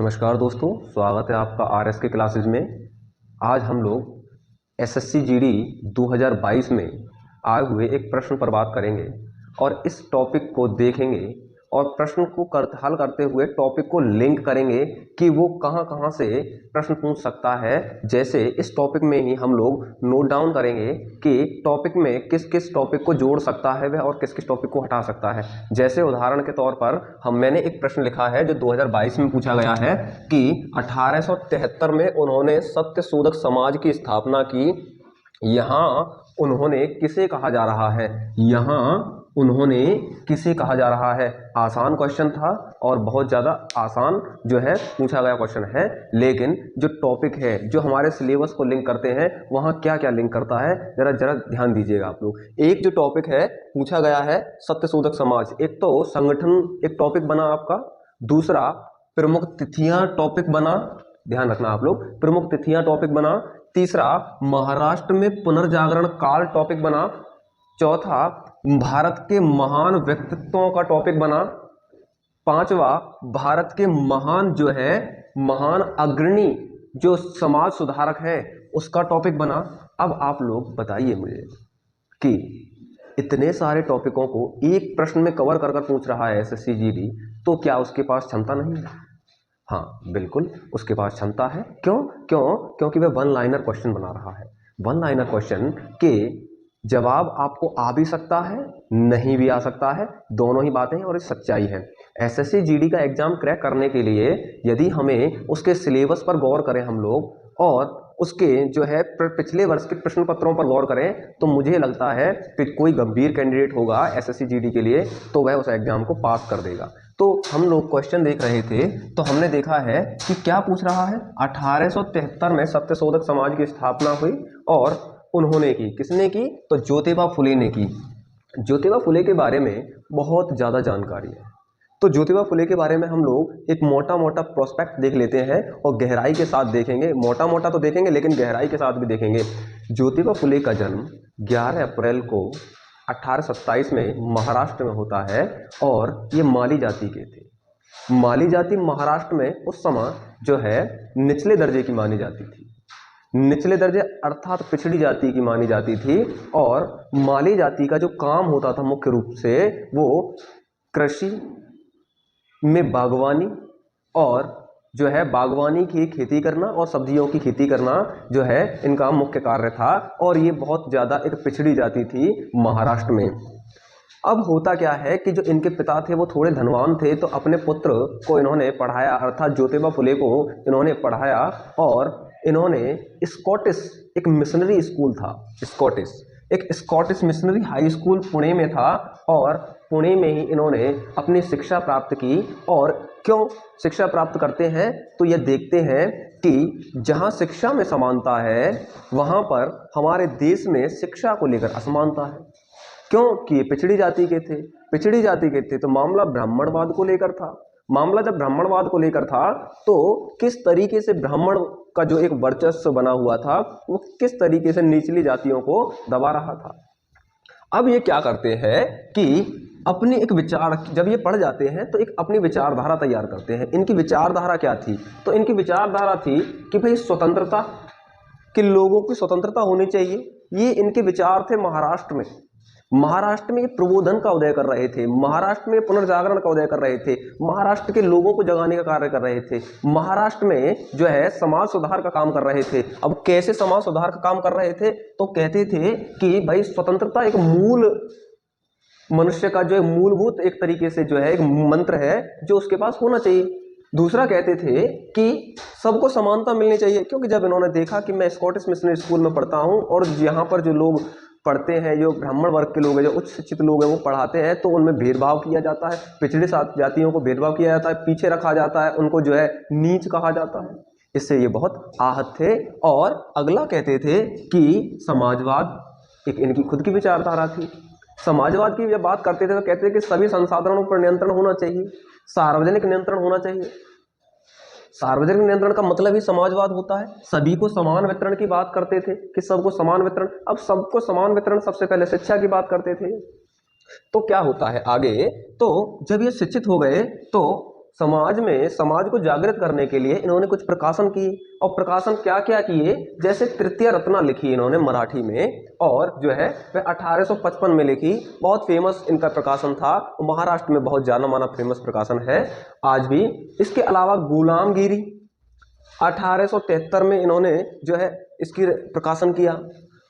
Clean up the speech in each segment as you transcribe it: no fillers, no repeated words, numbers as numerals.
नमस्कार दोस्तों, स्वागत है आपका आरएस के क्लासेज में। आज हम लोग एसएससी जीडी 2022 में आए हुए एक प्रश्न पर बात करेंगे और इस टॉपिक को देखेंगे और प्रश्न को हल करते हुए टॉपिक को लिंक करेंगे कि वो कहाँ कहाँ से प्रश्न पूछ सकता है। जैसे इस टॉपिक में ही हम लोग नोट डाउन करेंगे कि टॉपिक में किस किस टॉपिक को जोड़ सकता है वह और किस किस टॉपिक को हटा सकता है। जैसे उदाहरण के तौर पर मैंने एक प्रश्न लिखा है जो 2022 में पूछा गया है कि 1873 में उन्होंने सत्यशोधक समाज की स्थापना की। यहाँ उन्होंने किसे कहा जा रहा है? यहाँ उन्होंने किसे कहा जा रहा है? आसान क्वेश्चन था और बहुत ज़्यादा आसान जो है पूछा गया क्वेश्चन है, लेकिन जो टॉपिक है जो हमारे सिलेबस को लिंक करते हैं वहाँ क्या क्या लिंक करता है जरा जरा ध्यान दीजिएगा आप लोग। एक जो टॉपिक है पूछा गया है सत्यशोधक समाज, एक तो संगठन एक टॉपिक बना आपका, दूसरा प्रमुख तिथियां टॉपिक बना, ध्यान रखना आप लोग, प्रमुख तिथियां टॉपिक बना, तीसरा महाराष्ट्र में पुनर्जागरण काल टॉपिक बना, चौथा भारत के महान व्यक्तित्वों का टॉपिक बना, पांचवा भारत के महान जो है महान अग्रणी जो समाज सुधारक है उसका टॉपिक बना। अब आप लोग बताइए मुझे कि इतने सारे टॉपिकों को एक प्रश्न में कवर कर कर पूछ रहा है एसएससी जीडी, तो क्या उसके पास क्षमता नहीं है? हाँ बिल्कुल उसके पास क्षमता है। क्योंकि वह वन लाइनर क्वेश्चन बना रहा है। वन लाइनर क्वेश्चन के जवाब आपको आ भी सकता है, नहीं भी आ सकता है, दोनों ही बातें हैं और ये सच्चाई है। एसएससी जीडी का एग्जाम क्रैक करने के लिए यदि हमें उसके सिलेबस पर गौर करें हम लोग और उसके जो है पिछले वर्ष के प्रश्न पत्रों पर गौर करें तो मुझे लगता है कि कोई गंभीर कैंडिडेट होगा एसएससी जीडी के लिए तो वह उस एग्जाम को पास कर देगा। तो हम लोग क्वेश्चन देख रहे थे तो हमने देखा है कि क्या पूछ रहा है। 1873 में सत्यशोधक समाज की स्थापना हुई और उन्होंने की, किसने की? तो ज्योतिबा फुले ने की। ज्योतिबा फुले के बारे में बहुत ज़्यादा जानकारी है, तो ज्योतिबा फुले के बारे में हम लोग एक मोटा मोटा प्रोस्पेक्ट देख लेते हैं और गहराई के साथ देखेंगे। मोटा मोटा तो देखेंगे लेकिन गहराई के साथ भी देखेंगे। ज्योतिबा फुले का जन्म 11 अप्रैल को 1827 में महाराष्ट्र में होता है और ये माली जाति के थे। माली जाति महाराष्ट्र में उस समय जो है निचले दर्जे की मानी जाती थी, निचले दर्जे अर्थात पिछड़ी जाति की मानी जाती थी। और माली जाति का जो काम होता था मुख्य रूप से वो कृषि में बागवानी और जो है बागवानी की खेती करना और सब्जियों की खेती करना जो है इनका मुख्य कार्य था। और ये बहुत ज़्यादा एक पिछड़ी जाति थी महाराष्ट्र में। अब होता क्या है कि जो इनके पिता थे वो थोड़े धनवान थे, तो अपने पुत्र को इन्होंने पढ़ाया, अर्थात ज्योतिबा फुले को इन्होंने पढ़ाया और इन्होंने स्कॉटिश एक मिशनरी स्कूल था, एक Scottish missionary high school Pune में था और पुणे में ही इन्होंने अपनी शिक्षा प्राप्त की। और क्यों शिक्षा प्राप्त करते हैं तो ये देखते हैं कि जहाँ शिक्षा में समानता है वहाँ पर हमारे देश में शिक्षा को लेकर असमानता है। क्योंकि ये पिछड़ी जाति के थे तो मामला ब्राह्मणवाद को लेकर था। मामला जब ब्राह्मणवाद को लेकर था तो किस तरीके से ब्राह्मण का जो एक वर्चस्व बना हुआ था वो किस तरीके से निचली जातियों को दबा रहा था। अब ये क्या करते हैं कि अपनी एक विचार, जब ये पढ़ जाते हैं तो एक अपनी विचारधारा तैयार करते हैं। इनकी विचारधारा क्या थी? तो इनकी विचारधारा थी कि भाई स्वतंत्रता, कि लोगों की स्वतंत्रता होनी चाहिए। ये इनके विचार थे। महाराष्ट्र में ये प्रबोधन का उदय कर रहे थे, महाराष्ट्र में पुनर्जागरण का उदय कर रहे थे, महाराष्ट्र के लोगों को जगाने का कार्य कर रहे थे, महाराष्ट्र में जो है समाज सुधार का काम कर रहे थे। अब कैसे समाज सुधार का काम कर रहे थे? तो कहते थे कि भाई स्वतंत्रता एक मूल मनुष्य का जो है मूलभूत एक तरीके से जो है एक मंत्र है जो उसके पास होना चाहिए। दूसरा कहते थे कि सबको समानता मिलनी चाहिए, क्योंकि जब इन्होंने देखा कि मैं स्कॉटिश मिशनरी स्कूल में पढ़ता हूँ और यहाँ पर जो लोग पढ़ते हैं, जो ब्राह्मण वर्ग के लोग हैं, जो उच्च शिक्षित लोग हैं, वो पढ़ाते हैं तो उनमें भेदभाव किया जाता है, पिछड़े जातियों को भेदभाव किया जाता है, पीछे रखा जाता है, उनको जो है नीच कहा जाता है। इससे ये बहुत आहत थे। और अगला कहते थे कि समाजवाद एक इनकी खुद की विचारधारा थी। समाजवाद की जब बात करते थे तो कहते थे कि सभी संसाधनों पर नियंत्रण होना चाहिए, सार्वजनिक नियंत्रण होना चाहिए। सार्वजनिक नियंत्रण का मतलब ही समाजवाद होता है। सभी को समान वितरण की बात करते थे कि सबको समान वितरण। अब सबको समान वितरण सबसे पहले शिक्षा की बात करते थे। तो क्या होता है आगे? तो जब ये शिक्षित हो गए तो समाज में समाज को जागृत करने के लिए इन्होंने कुछ प्रकाशन किए, और प्रकाशन क्या क्या किए, जैसे तृतीय रत्ना लिखी इन्होंने मराठी में, और जो है वह 1855 में लिखी। बहुत फेमस इनका प्रकाशन था, महाराष्ट्र में बहुत जाना माना फेमस प्रकाशन है आज भी। इसके अलावा गुलामगिरी 1873 में इन्होंने जो है इसकी प्रकाशन किया।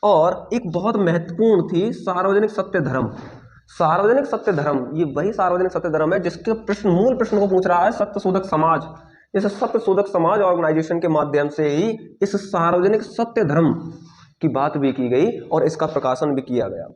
और एक बहुत महत्वपूर्ण थी सार्वजनिक सत्य धर्म। सार्वजनिक सत्य धर्म, ये वही सार्वजनिक सत्य धर्म है जिसके मूल प्रश्न को पूछ रहा है सत्य शोधक समाज। इस सत्य शोधक समाज ऑर्गेनाइजेशन के माध्यम से ही इस सार्वजनिक सत्य धर्म की बात भी की गई और इसका प्रकाशन भी किया गया।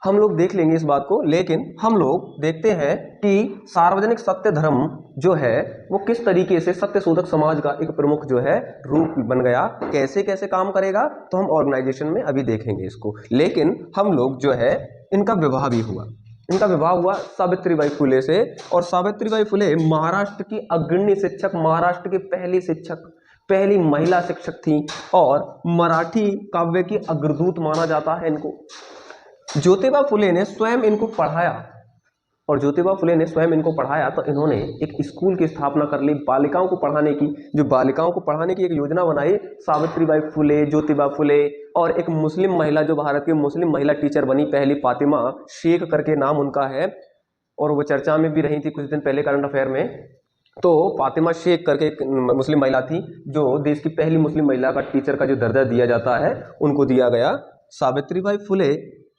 हम लोग देख लेंगे इस बात को, लेकिन हम लोग देखते हैं कि सार्वजनिक सत्य धर्म जो है वो किस तरीके से सत्य शोधक समाज का एक प्रमुख जो है रूप बन गया, कैसे कैसे काम करेगा, तो हम ऑर्गेनाइजेशन में अभी देखेंगे इसको। लेकिन हम लोग जो है इनका विवाह भी हुआ, इनका विवाह हुआ सावित्रीबाई फुले से। और सावित्रीबाई फुले महाराष्ट्र की अग्रणी शिक्षक, महाराष्ट्र की पहली शिक्षक, पहली महिला शिक्षक थी और मराठी काव्य की अग्रदूत माना जाता है इनको। ज्योतिबा फुले ने स्वयं इनको पढ़ाया, और ज्योतिबा फुले ने स्वयं इनको पढ़ाया तो इन्होंने एक स्कूल की स्थापना कर ली बालिकाओं को पढ़ाने की। जो बालिकाओं को पढ़ाने की एक योजना बनाई सावित्रीबाई फुले, ज्योतिबा फुले, और एक मुस्लिम महिला जो भारत की मुस्लिम महिला टीचर बनी पहली, फातिमा शेख करके नाम उनका है, और वो चर्चा में भी रही थी कुछ दिन पहले करंट अफेयर में। तो फातिमा शेख करके एक मुस्लिम महिला थी जो देश की पहली मुस्लिम महिला का टीचर का जो दर्जा दिया जाता है उनको दिया गया। सावित्रीबाई फुले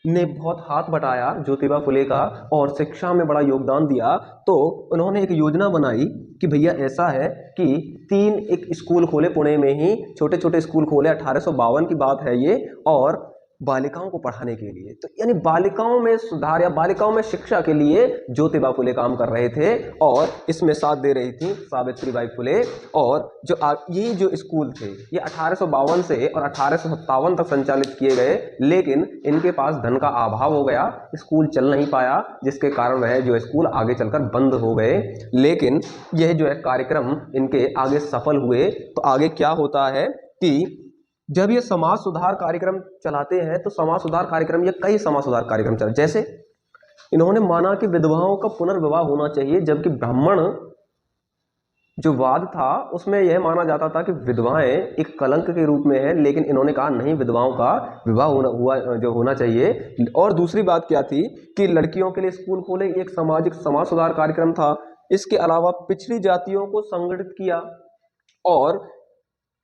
ने बहुत हाथ बटाया ज्योतिबा फुले का और शिक्षा में बड़ा योगदान दिया। तो उन्होंने एक योजना बनाई कि भैया ऐसा है कि 3 एक स्कूल खोले पुणे में ही, छोटे छोटे स्कूल खोले, 1852 की बात है ये, और बालिकाओं को पढ़ाने के लिए। तो यानी बालिकाओं में सुधार या बालिकाओं में शिक्षा के लिए ज्योतिबा फुले काम कर रहे थे और इसमें साथ दे रही थी सावित्रीबाई फुले। और जो ये जो स्कूल थे ये 1852 से और 1857 तक संचालित किए गए, लेकिन इनके पास धन का अभाव हो गया, स्कूल चल नहीं पाया, जिसके कारण वह जो स्कूल आगे चलकर बंद हो गए। लेकिन यह जो है कार्यक्रम इनके आगे सफल हुए। तो आगे क्या होता है कि जब ये समाज सुधार कार्यक्रम चलाते हैं तो समाज सुधार कार्यक्रम, ये कई समाज सुधार कार्यक्रम चले, जैसे इन्होंने माना कि विधवाओं का पुनर्विवाह होना चाहिए, जबकि ब्राह्मण जो वाद था उसमें यह माना जाता था कि विधवाएं एक कलंक के रूप में है, लेकिन इन्होंने कहा नहीं, विधवाओं का विवाह होना चाहिए। और दूसरी बात क्या थी कि लड़कियों के लिए स्कूल खोले, एक सामाजिक समाज सुधार कार्यक्रम था। इसके अलावा पिछड़ी जातियों को संगठित किया और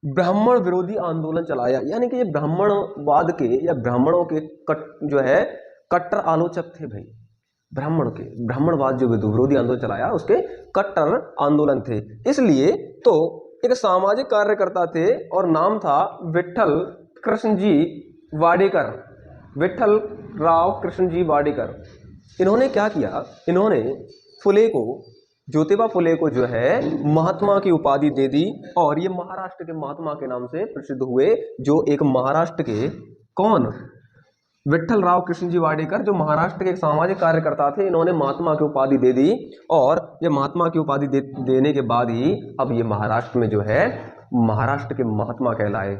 ब्राह्मण विरोधी आंदोलन चलाया। यानी कि ये ब्राह्मणवाद के या ब्राह्मणों के कट्टर आलोचक थे भाई, ब्राह्मणवाद जो विरोधी आंदोलन चलाया उसके कट्टर आंदोलन थे। इसलिए तो एक सामाजिक कार्यकर्ता थे और नाम था विट्ठल कृष्णजी वाडेकर, विट्ठल राव कृष्णजी वाडेकर। इन्होंने क्या किया, इन्होंने फुले को, ज्योतिबा फुले को जो है महात्मा की उपाधि दे दी और ये महाराष्ट्र के महात्मा के नाम से प्रसिद्ध हुए। जो एक महाराष्ट्र के कौन, विट्ठल राव कृष्णजी वाडेकर, जो महाराष्ट्र के एक सामाजिक कार्यकर्ता थे, इन्होंने महात्मा की उपाधि दे दी। और ये महात्मा की उपाधि देने के बाद ही अब ये महाराष्ट्र में जो है महाराष्ट्र के महात्मा कहलाए।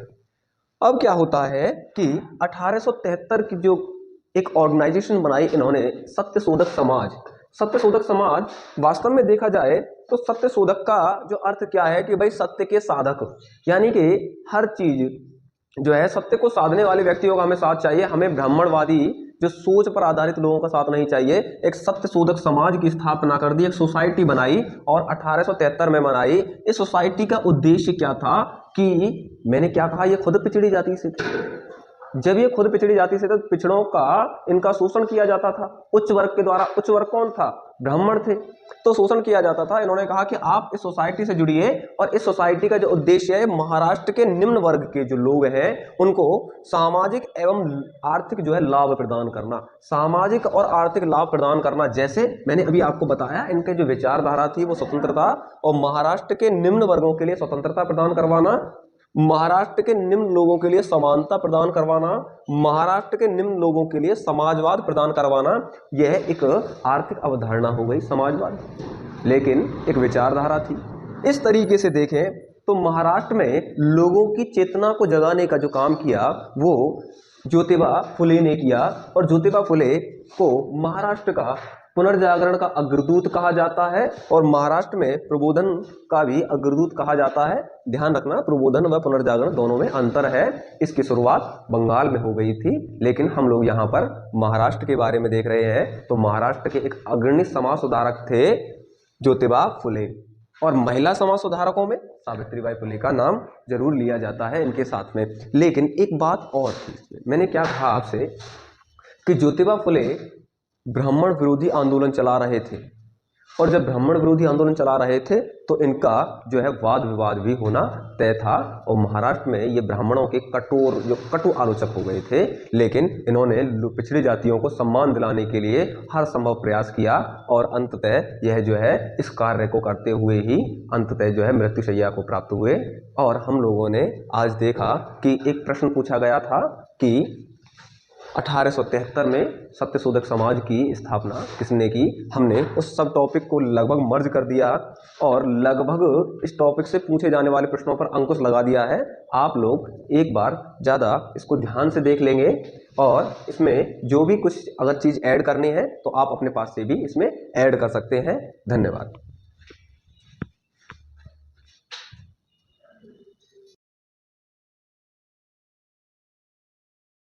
अब क्या होता है कि 1873 की जो एक ऑर्गेनाइजेशन बनाई इन्होंने, सत्य शोधक समाज। सत्य शोधक समाज वास्तव में देखा जाए तो सत्य शोधक का जो अर्थ क्या है कि भाई सत्य के साधक, यानी कि हर चीज जो है सत्य को साधने वाले व्यक्तियों का हमें साथ चाहिए। हमें ब्राह्मणवादी जो सोच पर आधारित लोगों का साथ नहीं चाहिए। एक सत्य शोधक समाज की स्थापना कर दी, एक सोसाइटी बनाई और 1873 में बनाई। इस सोसाइटी का उद्देश्य क्या था कि मैंने क्या कहा, ये खुद पिछड़ी जाति से थे। जब ये खुद पिछड़ी जाति से थे, पिछड़ों का इनका शोषण किया जाता था उच्च वर्ग के द्वारा। उच्च वर्ग कौन था, ब्राह्मण थे, तो शोषण किया जाता था। इन्होंने कहा कि आप इस सोसाइटी से जुड़िए और इस सोसाइटी का जो उद्देश्य है महाराष्ट्र के निम्न वर्ग के जो लोग हैं उनको सामाजिक एवं आर्थिक जो है लाभ प्रदान करना, सामाजिक और आर्थिक लाभ प्रदान करना। जैसे मैंने अभी आपको बताया, इनके जो विचारधारा थी वो स्वतंत्रता और महाराष्ट्र के निम्न वर्गों के लिए स्वतंत्रता प्रदान करवाना, महाराष्ट्र के निम्न लोगों के लिए समानता प्रदान करवाना, महाराष्ट्र के निम्न लोगों के लिए समाजवाद प्रदान करवाना। यह एक आर्थिक अवधारणा हो गई समाजवाद, लेकिन एक विचारधारा थी। इस तरीके से देखें तो महाराष्ट्र में लोगों की चेतना को जगाने का जो काम किया वो ज्योतिबा फुले ने किया। और ज्योतिबा फुले को महाराष्ट्र का पुनर्जागरण का अग्रदूत कहा जाता है और महाराष्ट्र में प्रबोधन का भी अग्रदूत कहा जाता है। ध्यान रखना, प्रबोधन व पुनर्जागरण दोनों में अंतर है। इसकी शुरुआत बंगाल में हो गई थी, लेकिन हम लोग यहाँ पर महाराष्ट्र के बारे में देख रहे हैं। तो महाराष्ट्र के एक अग्रणी समाज सुधारक थे ज्योतिबा फुले, और महिला समाज सुधारकों में सावित्रीबाई फुले का नाम जरूर लिया जाता है इनके साथ में। लेकिन एक बात और थी, मैंने क्या कहा आपसे कि ज्योतिबा फुले ब्राह्मण विरोधी आंदोलन चला रहे थे, और जब ब्राह्मण विरोधी आंदोलन चला रहे थे तो इनका जो है वाद विवाद भी होना तय था, और महाराष्ट्र में ये ब्राह्मणों के कटु आलोचक हो गए थे। लेकिन इन्होंने पिछड़ी जातियों को सम्मान दिलाने के लिए हर संभव प्रयास किया, और अंततः यह जो है इस कार्य को करते हुए ही अंततः जो है मृत्युशैया को प्राप्त हुए। और हम लोगों ने आज देखा कि एक प्रश्न पूछा गया था कि 1873 में सत्यशोधक समाज की स्थापना किसने की। हमने उस सब टॉपिक को लगभग मर्ज कर दिया और लगभग इस टॉपिक से पूछे जाने वाले प्रश्नों पर अंकुश लगा दिया है। आप लोग एक बार ज़्यादा इसको ध्यान से देख लेंगे, और इसमें जो भी कुछ अगर चीज़ ऐड करनी है तो आप अपने पास से भी इसमें ऐड कर सकते हैं। धन्यवाद।